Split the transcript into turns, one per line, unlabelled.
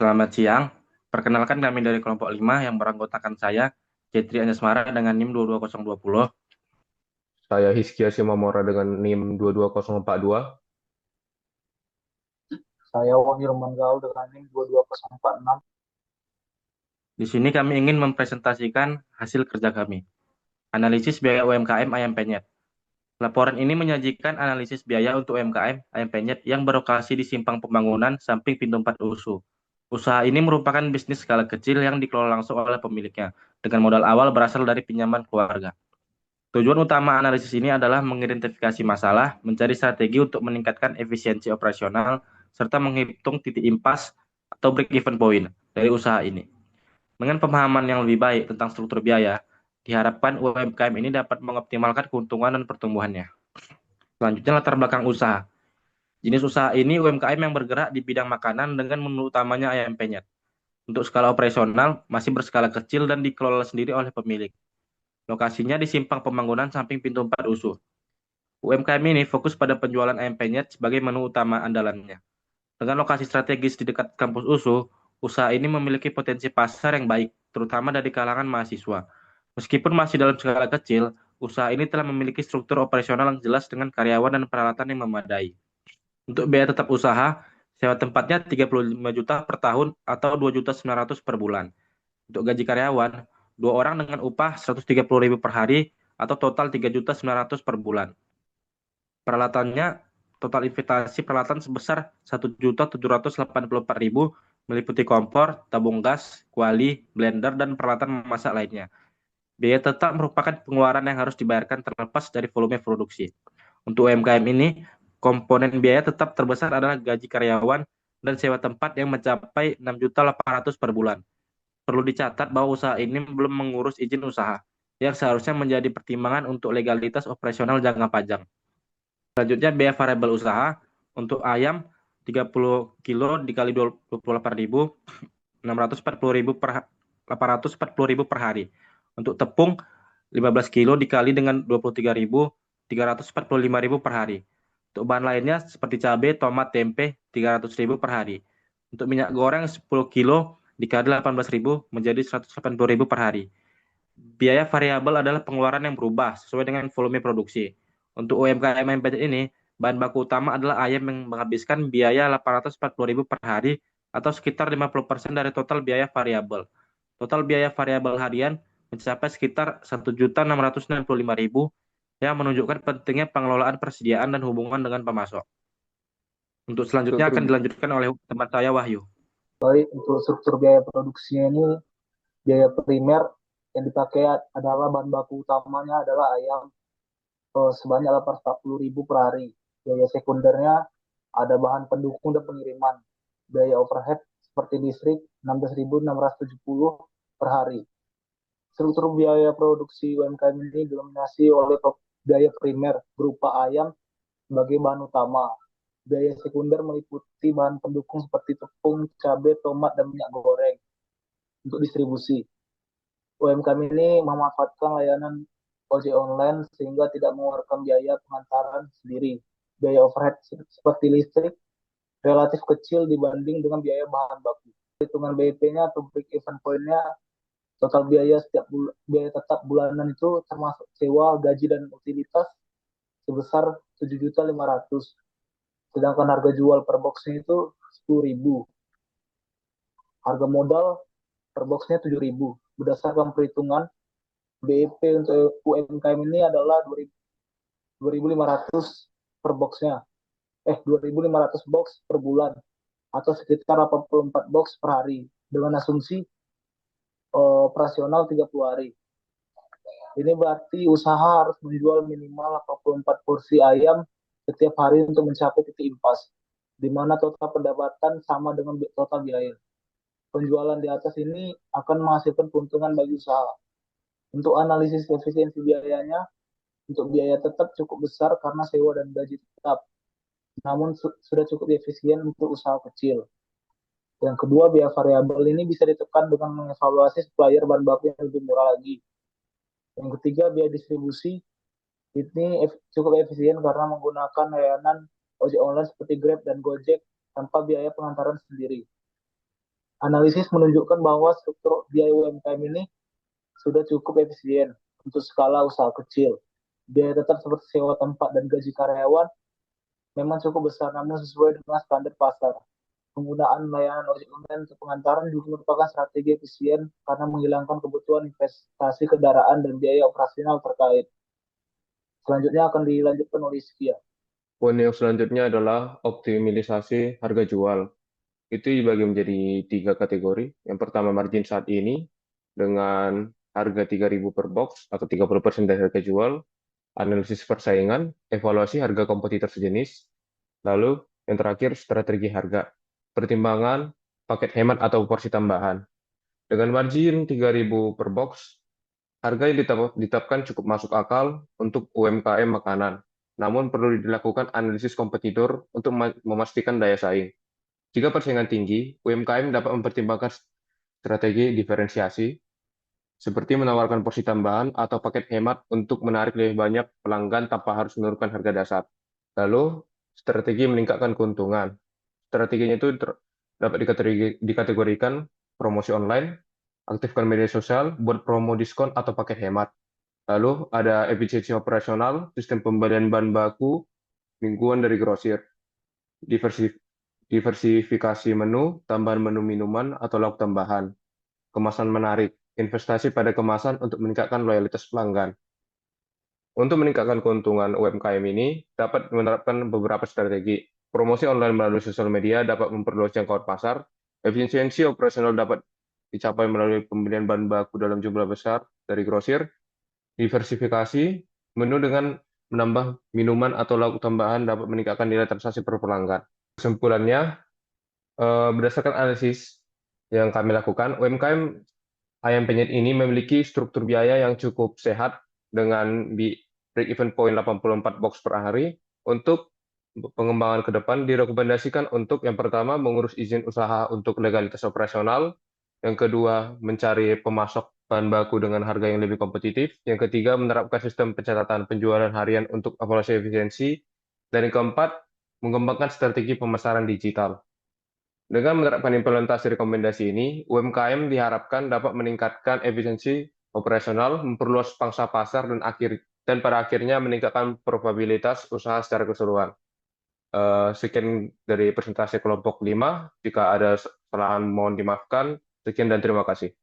Selamat siang. Perkenalkan kami dari kelompok 5 yang beranggotakan saya, Jetri Anjasmara dengan NIM 22020.
Saya Hizkia Simamora dengan NIM 22042.
Saya Wahyu Gaul dengan NIM 22046.
Di sini kami ingin mempresentasikan hasil kerja kami. Analisis biaya UMKM ayam penyet. Laporan ini menyajikan analisis biaya untuk UMKM ayam penyet yang berlokasi di Simpang Pembangunan, samping pintu 4 USU. Usaha ini merupakan bisnis skala kecil yang dikelola langsung oleh pemiliknya, dengan modal awal berasal dari pinjaman keluarga. Tujuan utama analisis ini adalah mengidentifikasi masalah, mencari strategi untuk meningkatkan efisiensi operasional, serta menghitung titik impas atau break-even point dari usaha ini. Dengan pemahaman yang lebih baik tentang struktur biaya, diharapkan UMKM ini dapat mengoptimalkan keuntungan dan pertumbuhannya. Selanjutnya latar belakang usaha. Jenis usaha ini UMKM yang bergerak di bidang makanan dengan menu utamanya ayam penyet. Untuk skala operasional masih berskala kecil dan dikelola sendiri oleh pemilik. Lokasinya di Simpang Pembangunan samping pintu 4 USU. UMKM ini fokus pada penjualan ayam penyet sebagai menu utama andalannya. Dengan lokasi strategis di dekat kampus USU, usaha ini memiliki potensi pasar yang baik, terutama dari kalangan mahasiswa. Meskipun masih dalam skala kecil, usaha ini telah memiliki struktur operasional yang jelas dengan karyawan dan peralatan yang memadai. Untuk biaya tetap usaha, sewa tempatnya 35 juta per tahun atau 2.900.000 per bulan. Untuk gaji karyawan, 2 orang dengan upah 130.000 per hari atau total 3.900.000 per bulan. Peralatannya, total investasi peralatan sebesar 1.784.000 meliputi kompor, tabung gas, kuali, blender, dan peralatan memasak lainnya. Biaya tetap merupakan pengeluaran yang harus dibayarkan terlepas dari volume produksi. Untuk UMKM ini, komponen biaya tetap terbesar adalah gaji karyawan dan sewa tempat yang mencapai 6.800.000 per bulan. Perlu dicatat bahwa usaha ini belum mengurus izin usaha, yang seharusnya menjadi pertimbangan untuk legalitas operasional jangka panjang. Selanjutnya biaya variabel usaha untuk ayam 30 kilo dikali 28.000, 640.000 per 840.000 per hari. Untuk tepung 15 kilo dikali dengan 23.000, 345.000 per hari. Untuk bahan lainnya seperti cabai, tomat, tempe 300.000 per hari. Untuk minyak goreng 10 kilo dikali 18.000 menjadi 180.000 per hari. Biaya variabel adalah pengeluaran yang berubah sesuai dengan volume produksi. Untuk UMKM MPT ini, bahan baku utama adalah ayam yang menghabiskan biaya 840.000 per hari atau sekitar 50% dari total biaya variabel. Total biaya variabel harian mencapai sekitar 1.665.000 yang menunjukkan pentingnya pengelolaan persediaan dan hubungan dengan pemasok. Untuk selanjutnya akan
Struktur
dilanjutkan oleh teman saya Wahyu.
Baik, untuk struktur biaya produksinya ini, biaya primer yang dipakai adalah bahan baku utamanya adalah ayam sebanyak 840.000 per hari. Biaya sekundernya ada bahan pendukung dan pengiriman. Biaya overhead seperti listrik 16.670 per hari. Struktur biaya produksi UMKM ini didominasi oleh biaya primer berupa ayam sebagai bahan utama. Biaya sekunder meliputi bahan pendukung seperti tepung, cabai, tomat, dan minyak goreng untuk distribusi. UMKM ini memanfaatkan layanan ojek online sehingga tidak mengeluarkan biaya pengantaran sendiri. Biaya overhead seperti listrik relatif kecil dibanding dengan biaya bahan baku. Hitungan BIP-nya atau break even point-nya, total biaya setiap biaya tetap bulanan itu termasuk sewa, gaji, dan utilitas sebesar 7.500.000. Sedangkan harga jual per boxnya itu 10.000. Harga modal per boxnya 7.000. Berdasarkan perhitungan, BIP untuk UMKM ini adalah 2.500 per boxnya. 2.500 box per bulan atau sekitar 84 box per hari dengan asumsi operasional 30 hari. Ini berarti usaha harus menjual minimal 84 porsi ayam setiap hari untuk mencapai titik impas, di mana total pendapatan sama dengan total biaya. Penjualan di atas ini akan menghasilkan keuntungan bagi usaha. Untuk analisis efisiensi biayanya, untuk biaya tetap cukup besar karena sewa dan gaji tetap, namun sudah cukup efisien untuk usaha kecil. Yang kedua, biaya variabel ini bisa ditekan dengan mengevaluasi supplier bahan baku yang lebih murah lagi. Yang ketiga, biaya distribusi ini cukup efisien karena menggunakan layanan ojek online seperti Grab dan Gojek tanpa biaya pengantaran sendiri. Analisis menunjukkan bahwa struktur biaya UMKM ini sudah cukup efisien untuk skala usaha kecil. Biaya tetap seperti sewa tempat dan gaji karyawan memang cukup besar, namun sesuai dengan standar pasar. Penggunaan layanan ojek online untuk pengantaran juga merupakan strategi efisien karena menghilangkan kebutuhan investasi kendaraan dan biaya operasional terkait. Selanjutnya akan dilanjutkan oleh Rizky ya.
Poin yang selanjutnya adalah optimalisasi harga jual. Itu dibagi menjadi 3 kategori. Yang pertama margin saat ini dengan harga 3.000 per box atau 30% dari harga jual, analisis persaingan, evaluasi harga kompetitor sejenis, lalu yang terakhir strategi harga, pertimbangan paket hemat atau porsi tambahan. Dengan margin 3.000 per box, harga yang ditetapkan cukup masuk akal untuk UMKM makanan. Namun perlu dilakukan analisis kompetitor untuk memastikan daya saing. Jika persaingan tinggi, UMKM dapat mempertimbangkan strategi diferensiasi, seperti menawarkan porsi tambahan atau paket hemat untuk menarik lebih banyak pelanggan tanpa harus menurunkan harga dasar. Lalu, strategi meningkatkan keuntungan. Strateginya itu dapat dikategorikan promosi online, aktifkan media sosial, buat promo diskon atau paket hemat. Lalu ada efisiensi operasional, sistem pembelian bahan baku, mingguan dari grosir, diversifikasi menu, tambahan menu minuman atau lauk tambahan, kemasan menarik, investasi pada kemasan untuk meningkatkan loyalitas pelanggan. Untuk meningkatkan keuntungan UMKM ini, dapat menerapkan beberapa strategi. Promosi online melalui sosial media dapat memperluas jangkauan pasar, efisiensi operasional dapat dicapai melalui pembelian bahan baku dalam jumlah besar dari grosir, diversifikasi menu dengan menambah minuman atau lauk tambahan dapat meningkatkan nilai transaksi per pelanggan. Kesimpulannya, berdasarkan analisis yang kami lakukan, UMKM ayam penyet ini memiliki struktur biaya yang cukup sehat dengan break-even point 84 box per hari. Untuk pengembangan ke depan direkomendasikan untuk yang pertama mengurus izin usaha untuk legalitas operasional, yang kedua mencari pemasok bahan baku dengan harga yang lebih kompetitif, yang ketiga menerapkan sistem pencatatan penjualan harian untuk evaluasi efisiensi, dan yang keempat mengembangkan strategi pemasaran digital. Dengan menerapkan implementasi rekomendasi ini, UMKM diharapkan dapat meningkatkan efisiensi operasional, memperluas pangsa pasar, dan pada akhirnya meningkatkan probabilitas usaha secara keseluruhan. Sekian dari presentasi kelompok 5. Jika ada kesalahan mohon dimaafkan. Sekian dan terima kasih.